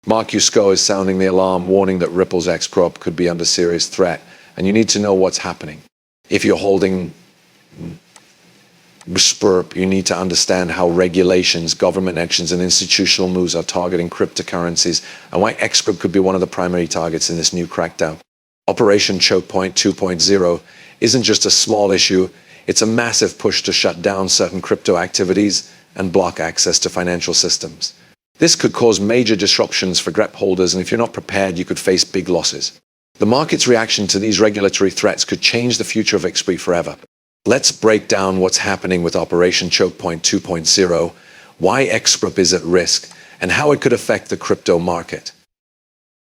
Mark Yusko is sounding the alarm, warning that Ripple's XRP could be under serious threat, and you need to know what's happening. If you're holding XRP, you need to understand how regulations, government actions, and institutional moves are targeting cryptocurrencies, and why XRP could be one of the primary targets in this new crackdown. Operation ChokePoint 2.0 isn't just a small issue, it's a massive push to shut down certain crypto activities and block access to financial systems. This could cause major disruptions for XRP holders, and if you're not prepared, you could face big losses. The market's reaction to these regulatory threats could change the future of XRP forever. Let's break down what's happening with Operation ChokePoint 2.0, why XRP is at risk, and how it could affect the crypto market.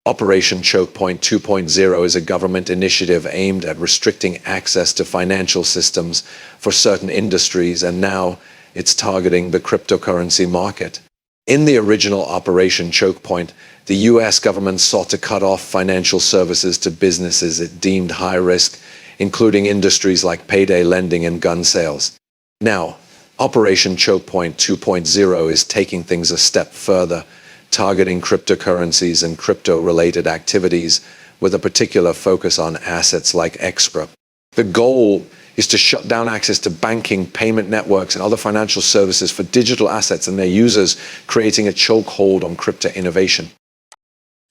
Operation ChokePoint 2.0 is a government initiative aimed at restricting access to financial systems for certain industries, and now it's targeting the cryptocurrency market. In the original Operation ChokePoint, the US government sought to cut off financial services to businesses it deemed high risk, including industries like payday lending and gun sales. Now, Operation ChokePoint 2.0 is taking things a step further, targeting cryptocurrencies and crypto-related activities with a particular focus on assets like XRP. The goal is to shut down access to banking, payment networks, and other financial services for digital assets and their users, creating a chokehold on crypto innovation.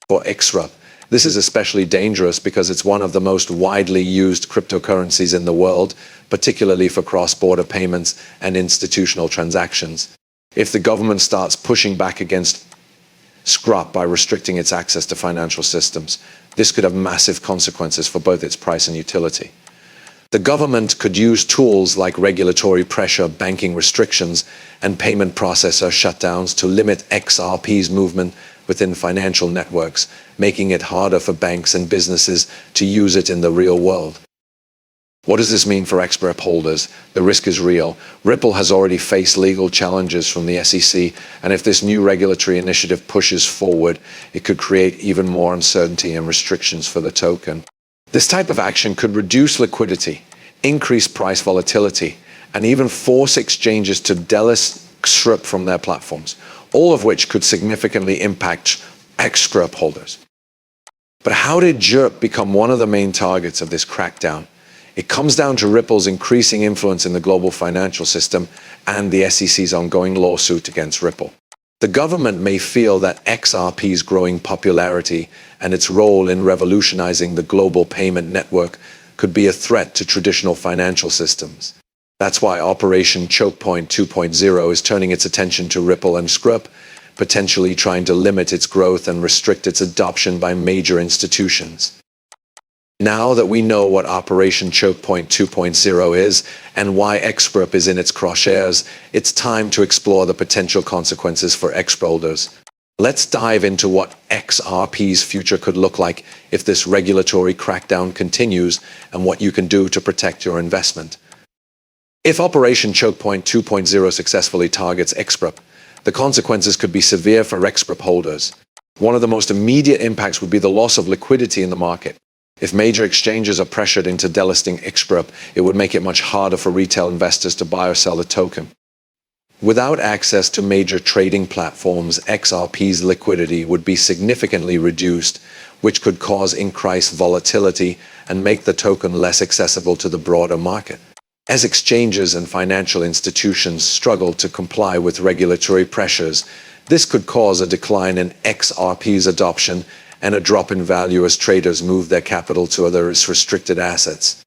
For XRP, this is especially dangerous because it's one of the most widely used cryptocurrencies in the world, particularly for cross-border payments and institutional transactions. If the government starts pushing back against XRP by restricting its access to financial systems, this could have massive consequences for both its price and utility. The government could use tools like regulatory pressure, banking restrictions, and payment processor shutdowns to limit XRP's movement within financial networks, making it harder for banks and businesses to use it in the real world. What does this mean for XRP holders? The risk is real. Ripple has already faced legal challenges from the SEC, and if this new regulatory initiative pushes forward, it could create even more uncertainty and restrictions for the token. This type of action could reduce liquidity, increase price volatility, and even force exchanges to delist XRP from their platforms, all of which could significantly impact XRP holders. But how did XRP become one of the main targets of this crackdown? It comes down to Ripple's increasing influence in the global financial system and the SEC's ongoing lawsuit against Ripple. The government may feel that XRP's growing popularity and its role in revolutionizing the global payment network could be a threat to traditional financial systems. That's why Operation ChokePoint 2.0 is turning its attention to Ripple and XRP, potentially trying to limit its growth and restrict its adoption by major institutions. Now that we know what Operation ChokePoint 2.0 is and why XRP is in its crosshairs, it's time to explore the potential consequences for XRP holders. Let's dive into what XRP's future could look like if this regulatory crackdown continues and what you can do to protect your investment. If Operation ChokePoint 2.0 successfully targets XRP, the consequences could be severe for XRP holders. One of the most immediate impacts would be the loss of liquidity in the market. If major exchanges are pressured into delisting XRP, it would make it much harder for retail investors to buy or sell the token. Without access to major trading platforms, XRP's liquidity would be significantly reduced, which could cause increased volatility and make the token less accessible to the broader market. As exchanges and financial institutions struggle to comply with regulatory pressures, this could cause a decline in XRP's adoption and a drop in value as traders move their capital to other restricted assets.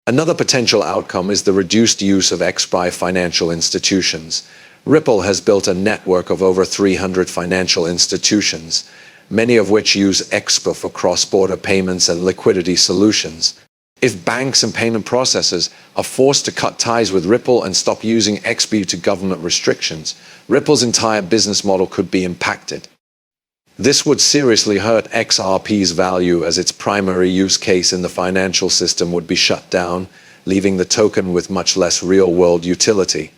Another potential outcome is the reduced use of XRP by financial institutions. Ripple has built a network of over 300 financial institutions, many of which use XRP for cross-border payments and liquidity solutions. If banks and payment processors are forced to cut ties with Ripple and stop using XRP due to government restrictions, Ripple's entire business model could be impacted. This would seriously hurt XRP's value, as its primary use case in the financial system would be shut down, leaving the token with much less real-world utility.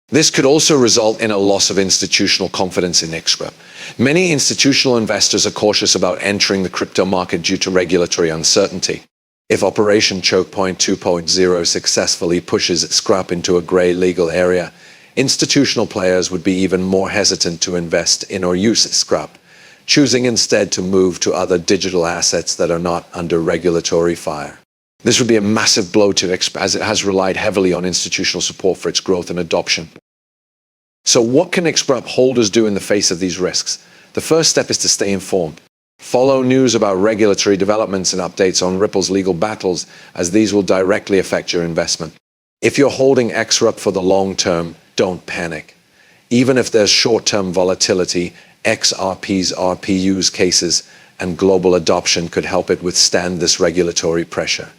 This could also result in a loss of institutional confidence in XRP. Many institutional investors are cautious about entering the crypto market due to regulatory uncertainty. If Operation ChokePoint 2.0 successfully pushes XRP into a gray legal area, institutional players would be even more hesitant to invest in or use XRP. choosing instead to move to other digital assets that are not under regulatory fire. This would be a massive blow to XRP, as it has relied heavily on institutional support for its growth and adoption. So what can XRP holders do in the face of these risks? The first step is to stay informed. Follow news about regulatory developments and updates on Ripple's legal battles, as these will directly affect your investment. If you're holding XRP for the long term, don't panic. Even if there's short-term volatility, XRP's RP use cases and global adoption could help it withstand this regulatory pressure.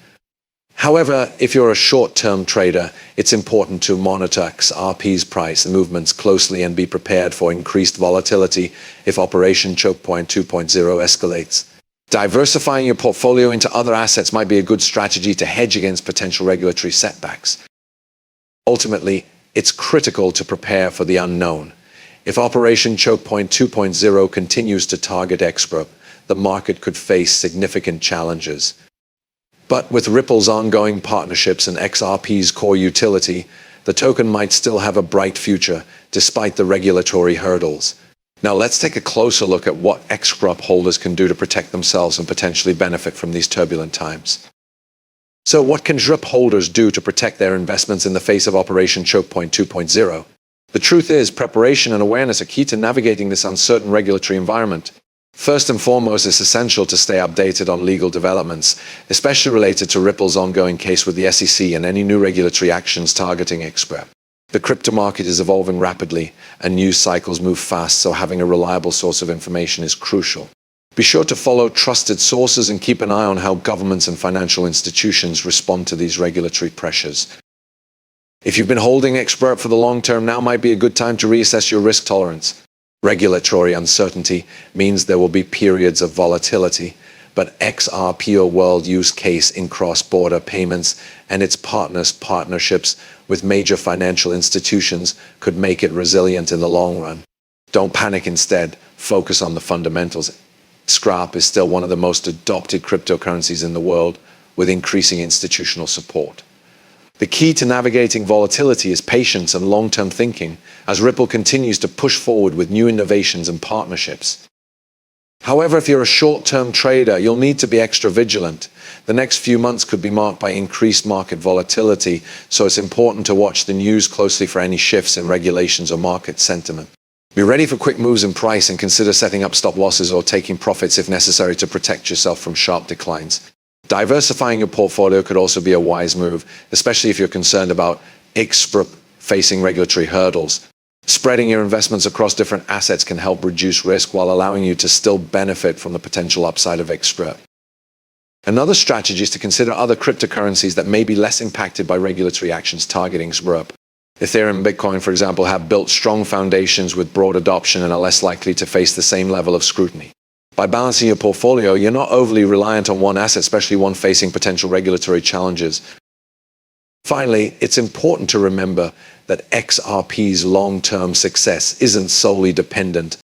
However, if you're a short-term trader, it's important to monitor XRP's price movements closely and be prepared for increased volatility if Operation ChokePoint 2.0 escalates. Diversifying your portfolio into other assets might be a good strategy to hedge against potential regulatory setbacks. Ultimately, it's critical to prepare for the unknown. If Operation ChokePoint 2.0 continues to target XRP, the market could face significant challenges. But with Ripple's ongoing partnerships and XRP's core utility, the token might still have a bright future despite the regulatory hurdles. Now let's take a closer look at what XRP holders can do to protect themselves and potentially benefit from these turbulent times. So what can XRP holders do to protect their investments in the face of Operation ChokePoint 2.0? The truth is, preparation and awareness are key to navigating this uncertain regulatory environment. First and foremost, it's essential to stay updated on legal developments, especially related to Ripple's ongoing case with the SEC and any new regulatory actions targeting XRP. The crypto market is evolving rapidly, and news cycles move fast, so having a reliable source of information is crucial. Be sure to follow trusted sources and keep an eye on how governments and financial institutions respond to these regulatory pressures. If you've been holding XRP for the long term, now might be a good time to reassess your risk tolerance. Regulatory uncertainty means there will be periods of volatility, but XRP world use case in cross-border payments and its partnerships with major financial institutions could make it resilient in the long run. Don't panic, instead, focus on the fundamentals. XRP is still one of the most adopted cryptocurrencies in the world, with increasing institutional support. The key to navigating volatility is patience and long-term thinking, as Ripple continues to push forward with new innovations and partnerships. However, if you're a short-term trader, you'll need to be extra vigilant. The next few months could be marked by increased market volatility, so it's important to watch the news closely for any shifts in regulations or market sentiment. Be ready for quick moves in price and consider setting up stop losses or taking profits if necessary to protect yourself from sharp declines. Diversifying your portfolio could also be a wise move, especially if you're concerned about XRP facing regulatory hurdles. Spreading your investments across different assets can help reduce risk while allowing you to still benefit from the potential upside of XRP. Another strategy is to consider other cryptocurrencies that may be less impacted by regulatory actions targeting XRP. Ethereum and Bitcoin, for example, have built strong foundations with broad adoption and are less likely to face the same level of scrutiny. By balancing your portfolio, you're not overly reliant on one asset, especially one facing potential regulatory challenges. Finally, it's important to remember that XRP's long-term success isn't solely dependent